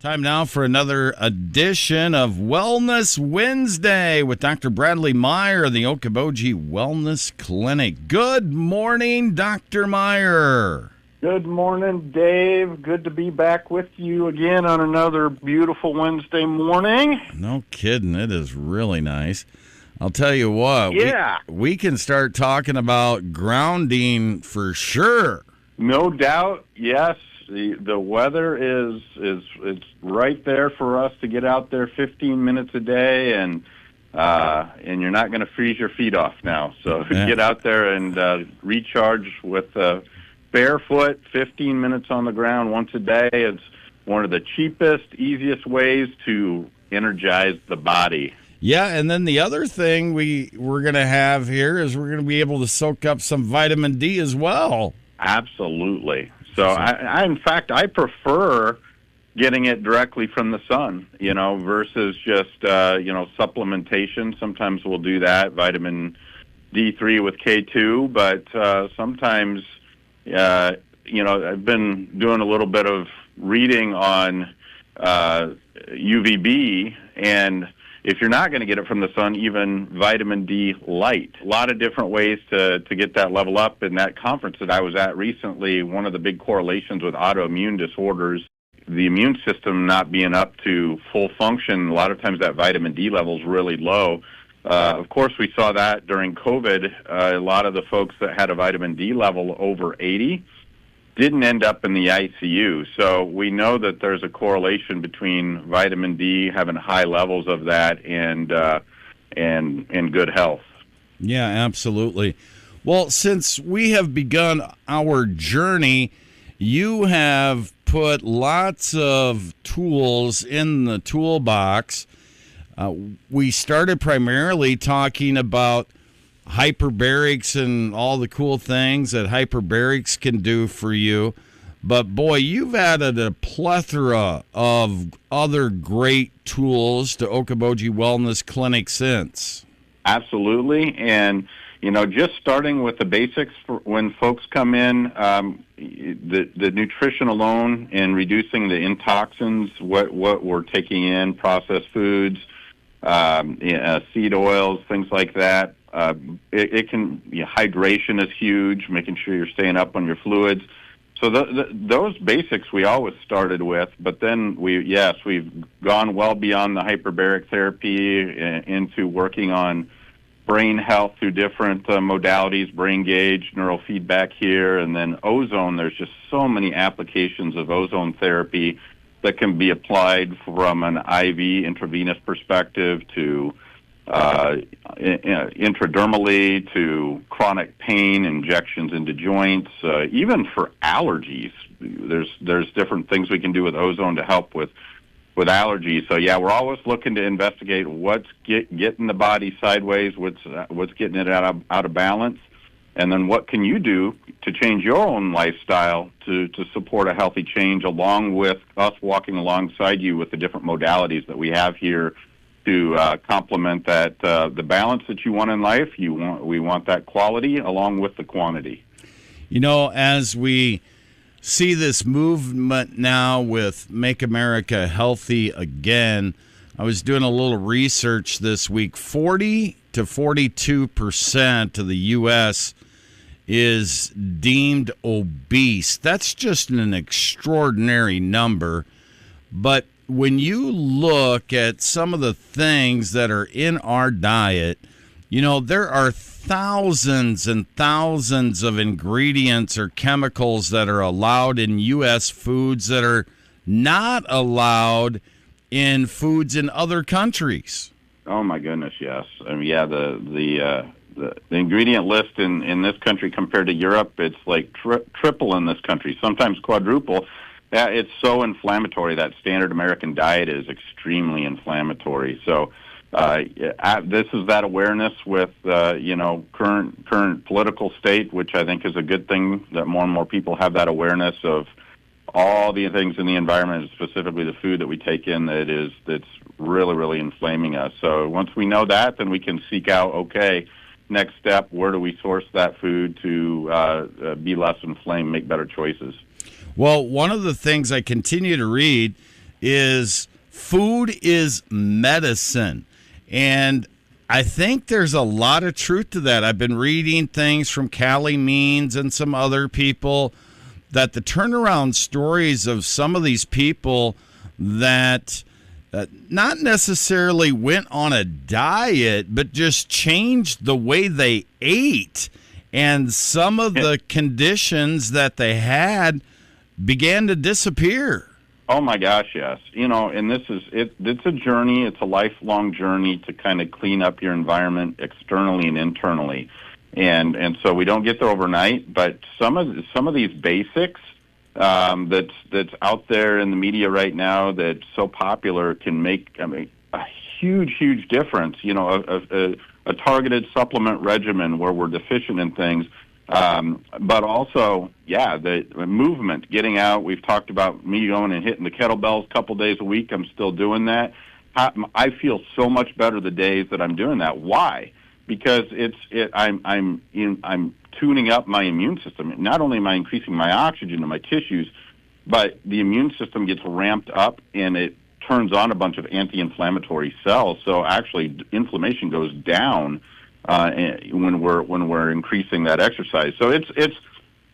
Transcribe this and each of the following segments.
Time now for another edition of Wellness Wednesday with Dr. Bradley Meyer of the Okoboji Wellness Clinic. Good morning, Dr. Meyer. Good morning, Dave. Good to be back with you again on another beautiful Wednesday morning. No kidding. It is really nice. I'll tell you what. Yeah. We can start talking about grounding for sure. No doubt, yes. The weather is right there for us to get out there 15 minutes a day, and you're not going to freeze your feet off now. So get out there and recharge with barefoot, 15 minutes on the ground once a day. It's one of the cheapest, easiest ways to energize the body. Yeah, and then the other thing we're going to have here is we're going to be able to soak up some vitamin D as well. Absolutely. So in fact, I prefer getting it directly from the sun, versus just, supplementation. Sometimes we'll do that, vitamin D3 with K2, but sometimes, I've been doing a little bit of reading on UVB, and if you're not going to get it from the sun, even vitamin D light. A lot of different ways to get that level up. In that conference that I was at recently, one of the big correlations with autoimmune disorders, the immune system not being up to full function, a lot of times that vitamin D level is really low. Of course, we saw that during COVID. A lot of the folks that had a vitamin D level over 80 didn't end up in the ICU. So we know that there's a correlation between vitamin D, having high levels of that, and good health. Yeah, absolutely. Well, since we have begun our journey, you have put lots of tools in the toolbox. We started primarily talking about hyperbarics and all the cool things that hyperbarics can do for you. But boy, you've added a plethora of other great tools to Okoboji Wellness Clinic since. Absolutely. And, just starting with the basics for when folks come in, the nutrition alone and reducing the toxins, what we're taking in, processed foods, seed oils, things like that. Hydration is huge, making sure you're staying up on your fluids. So those basics we always started with, but then we've gone well beyond the hyperbaric therapy into working on brain health through different modalities, brain gauge, neurofeedback here, and then ozone. There's just so many applications of ozone therapy that can be applied from an IV intravenous perspective to intradermally to chronic pain, injections into joints, even for allergies. There's different things we can do with ozone to help with allergies. So we're always looking to investigate what's getting the body sideways, what's getting it out of balance, and then what can you do to change your own lifestyle to support a healthy change, along with us walking alongside you with the different modalities that we have here to complement that the balance that you want in life. We want that quality along with the quantity. As we see this movement now with Make America Healthy Again, I was doing a little research this week. 40 to 42% of the U.S. is deemed obese. That's just an extraordinary number. But when you look at some of the things that are in our diet, there are thousands and thousands of ingredients or chemicals that are allowed in U.S. foods that are not allowed in foods in other countries. Oh my goodness, yes. The ingredient list in this country compared to Europe, it's like triple in this country, sometimes quadruple. It's so inflammatory. That standard American diet is extremely inflammatory. So this is that awareness with current political state, which I think is a good thing, that more and more people have that awareness of all the things in the environment, specifically the food that we take in, that's really, really inflaming us. So once we know that, then we can seek out, okay, next step, where do we source that food to be less inflamed, make better choices? Well, one of the things I continue to read, is food is medicine. And I think there's a lot of truth to that. I've been reading things from Callie Means and some other people that the turnaround stories of some of these people that not necessarily went on a diet, but just changed the way they ate. And some of the conditions that they had began to disappear. Oh my gosh, yes. And it's a journey. It's a lifelong journey to kind of clean up your environment externally and internally. And so we don't get there overnight, but some of these basics that's out there in the media right now that's so popular can make a huge difference. A targeted supplement regimen where we're deficient in things. But also, the movement, getting out. We've talked about me going and hitting the kettlebells a couple days a week. I'm still doing that. I feel so much better the days that I'm doing that. Why? Because I'm tuning up my immune system. Not only am I increasing my oxygen in my tissues, but the immune system gets ramped up and it turns on a bunch of anti-inflammatory cells. So actually, inflammation goes down when we're increasing that exercise. So it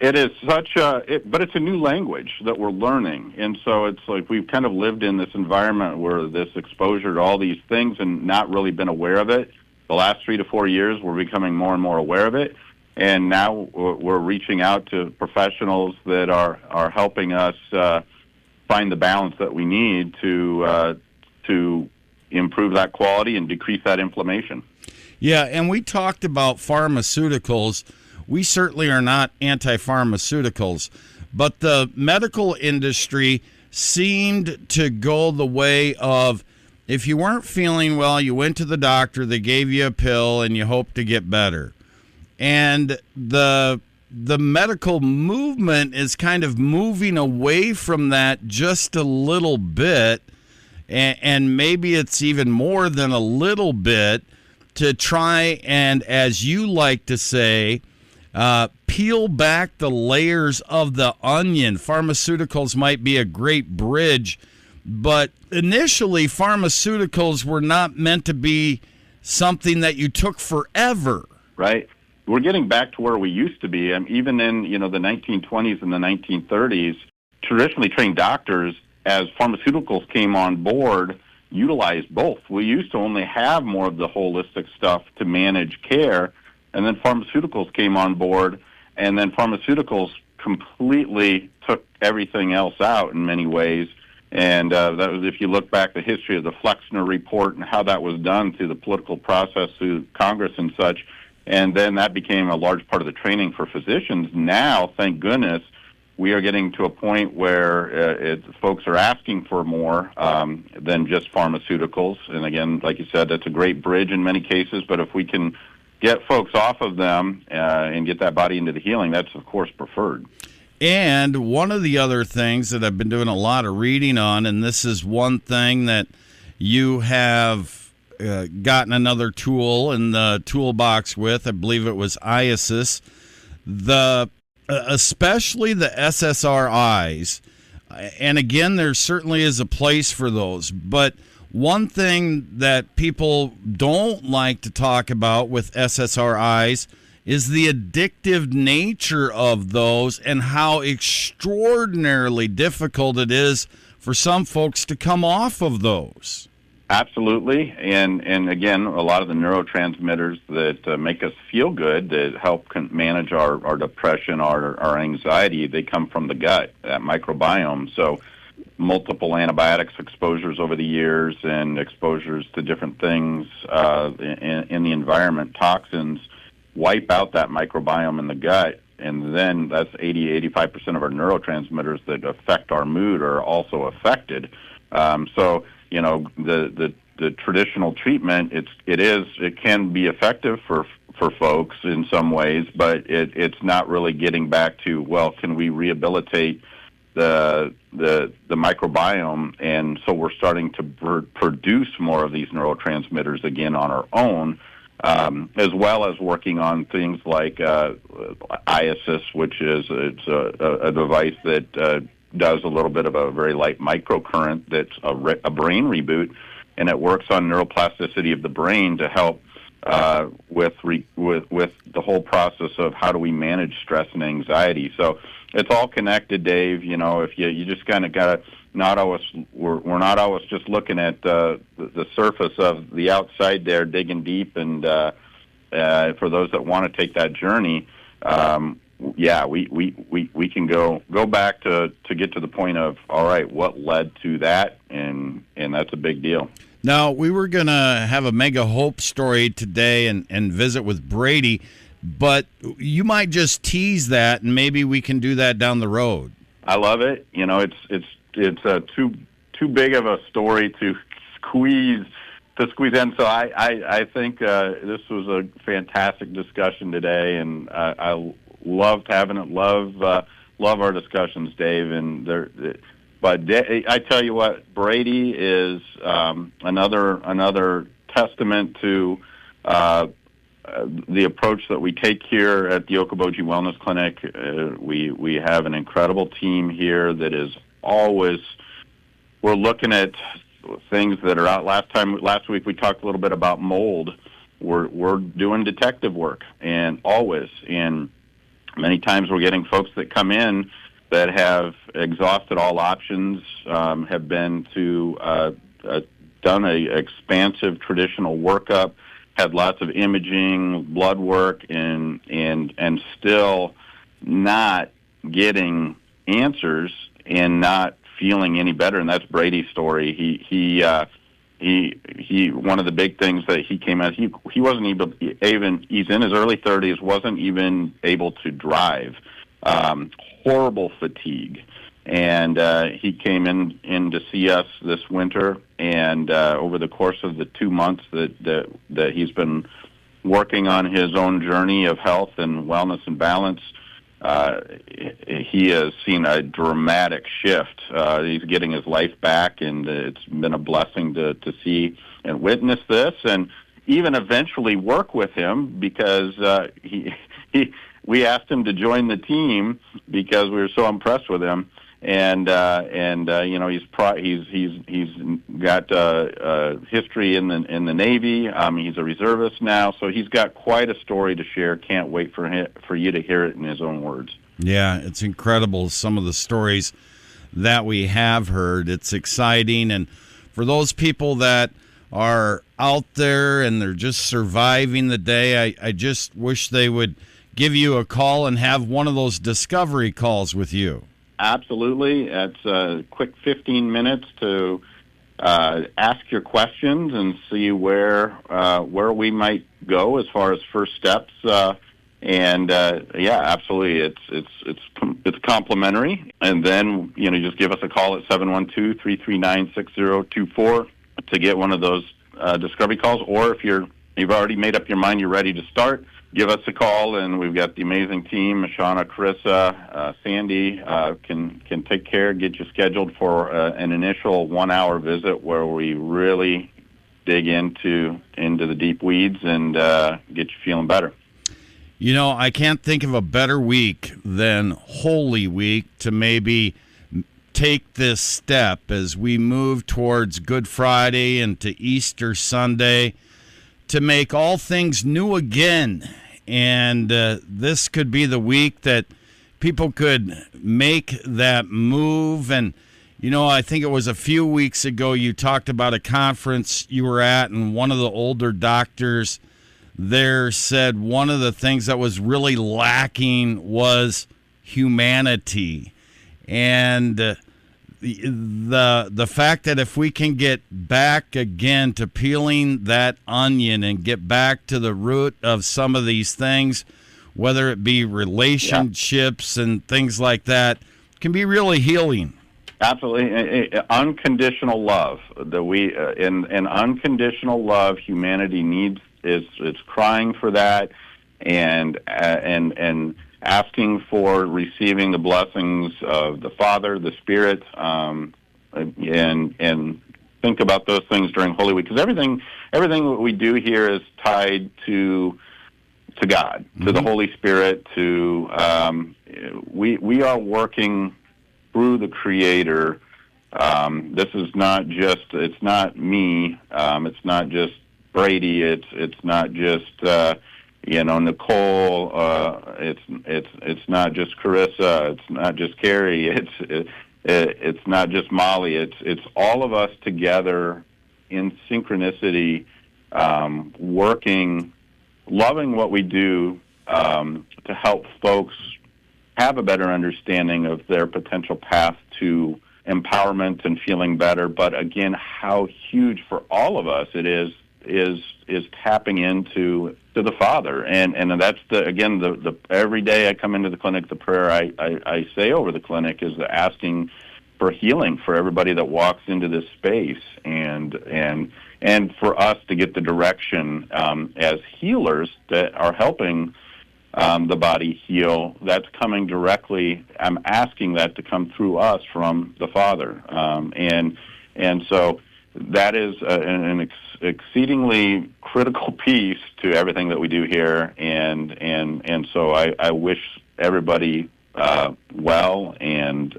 is such but it's a new language that we're learning, and so it's like we've kind of lived in this environment where this exposure to all these things and not really been aware of it. The last 3 to 4 years, we're becoming more and more aware of it, and now we're reaching out to professionals that are helping us find the balance that we need to improve that quality and decrease that inflammation. Yeah, and we talked about pharmaceuticals. We certainly are not anti-pharmaceuticals, but the medical industry seemed to go the way of if you weren't feeling well, you went to the doctor, they gave you a pill, and you hoped to get better. And the medical movement is kind of moving away from that just a little bit, and maybe it's even more than a little bit, to try and, as you like to say, peel back the layers of the onion. Pharmaceuticals might be a great bridge, but initially pharmaceuticals were not meant to be something that you took forever. Right. We're getting back to where we used to be. Even in the 1920s and the 1930s, traditionally trained doctors, as pharmaceuticals came on board, utilized both. We used to only have more of the holistic stuff to manage care, and then pharmaceuticals came on board, and then pharmaceuticals completely took everything else out in many ways. And that was, if you look back the history of the Flexner Report and how that was done through the political process through Congress and such, and then that became a large part of the training for physicians. Now, thank goodness, we are getting to a point where folks are asking for more than just pharmaceuticals. And again, like you said, that's a great bridge in many cases, but if we can get folks off of them and get that body into the healing, that's, of course, preferred. And one of the other things that I've been doing a lot of reading on, and this is one thing that you have gotten another tool in the toolbox with, I believe it was IASIS, especially the SSRIs. And again, there certainly is a place for those. But one thing that people don't like to talk about with SSRIs is the addictive nature of those and how extraordinarily difficult it is for some folks to come off of those. Absolutely, and again, a lot of the neurotransmitters that make us feel good, that help manage our depression, our anxiety, they come from the gut, that microbiome. So multiple antibiotics exposures over the years and exposures to different things in the environment, toxins, wipe out that microbiome in the gut. And then that's 85% of our neurotransmitters that affect our mood are also affected. So the traditional treatment, it can be effective for folks in some ways, but it's not really getting back to, well, can we rehabilitate the microbiome? And so we're starting to produce more of these neurotransmitters again on our own, as well as working on things like IASIS, which is a device that does a little bit of a very light microcurrent that's a brain reboot, and it works on neuroplasticity of the brain to help with the whole process of how do we manage stress and anxiety. So it's all connected, Dave. If you just kind of got to not always we're not always just looking at the surface of the outside there, digging deep, and for those that want to take that journey. We can go back to get to the point of, all right, what led to that, and that's a big deal. Now, we were going to have a mega hope story today and visit with Brady, but you might just tease that, and maybe we can do that down the road. I love it. It's too big of a story to squeeze in. So I think this was a fantastic discussion today, and I loved having it. Love our discussions, Dave. But I tell you what, Brady is another testament to the approach that we take here at the Okoboji Wellness Clinic. We have an incredible team here that is always, we're looking at things that are out. Last week we talked a little bit about mold. We're doing detective work, and many times we're getting folks that come in that have exhausted all options, have been to done a expansive traditional workup, had lots of imaging, blood work, and still not getting answers and not feeling any better. And that's Brady's story. He one of the big things that he came out, he wasn't even he's in his early 30s, wasn't even able to drive. Horrible fatigue. And he came in to see us this winter, and over the course of the 2 months that he's been working on his own journey of health and wellness and balance, he has seen a dramatic shift. He's getting his life back, and it's been a blessing to see and witness this, and even eventually work with him, because we asked him to join the team because we were so impressed with him. And he's got history in the Navy. He's a reservist now, so he's got quite a story to share. Can't wait for you to hear it in his own words. Yeah, it's incredible, some of the stories that we have heard. It's exciting, and for those people that are out there and they're just surviving the day, I just wish they would give you a call and have one of those discovery calls with you. Absolutely. It's a quick 15 minutes to ask your questions and see where we might go as far as first steps. Absolutely. It's complimentary. And then, just give us a call at 712-339-6024 to get one of those discovery calls. Or if you've already made up your mind, you're ready to start, give us a call, and we've got the amazing team, Shauna, Carissa, Sandy, can take care, get you scheduled for an initial 1-hour visit where we really dig into the deep weeds and get you feeling better. I can't think of a better week than Holy Week to maybe take this step as we move towards Good Friday and to Easter Sunday, to make all things new again. And this could be the week that people could make that move. And, I think it was a few weeks ago you talked about a conference you were at, and one of the older doctors there said one of the things that was really lacking was humanity. And the fact that if we can get back again to peeling that onion and get back to the root of some of these things, whether it be relationships and things like that, can be really healing. Absolutely. Unconditional love. In unconditional love, humanity needs, it's crying for that, and asking for receiving the blessings of the Father, the Spirit, and think about those things during Holy Week, because everything that we do here is tied to God, to the Holy Spirit. We are working through the Creator. This is not just, it's not me, it's not just Brady, it's not just Nicole, it's not just Carissa, it's not just Carrie, it's not just Molly, it's all of us together in synchronicity, working, loving what we do, to help folks have a better understanding of their potential path to empowerment and feeling better. But again, how huge for all of us it is tapping into the Father, and that's the every day I come into the clinic, the prayer I say over the clinic is asking for healing for everybody that walks into this space, and for us to get the direction as healers that are helping the body heal. That's coming directly. I'm asking that to come through us from the Father, and so that is an exceedingly critical piece to everything that we do here, and so I wish everybody well, and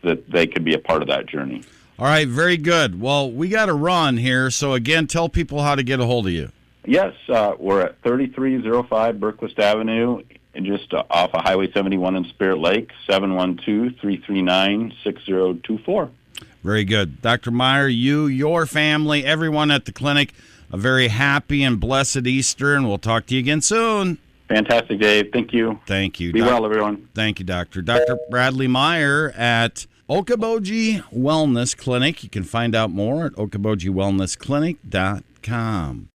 that they could be a part of that journey. All right, very good. Well, we got to run here, so again, tell people how to get a hold of you. Yes, we're at 3305 Berquist Avenue, just off of Highway 71 in Spirit Lake, 712-339-6024. Very good. Dr. Meyer, you, your family, everyone at the clinic, a very happy and blessed Easter, and we'll talk to you again soon. Fantastic, Dave. Thank you. Thank you. Be well, everyone. Thank you, Doctor. Dr. Bradley Meyer at Okoboji Wellness Clinic. You can find out more at okobojiwellnessclinic.com.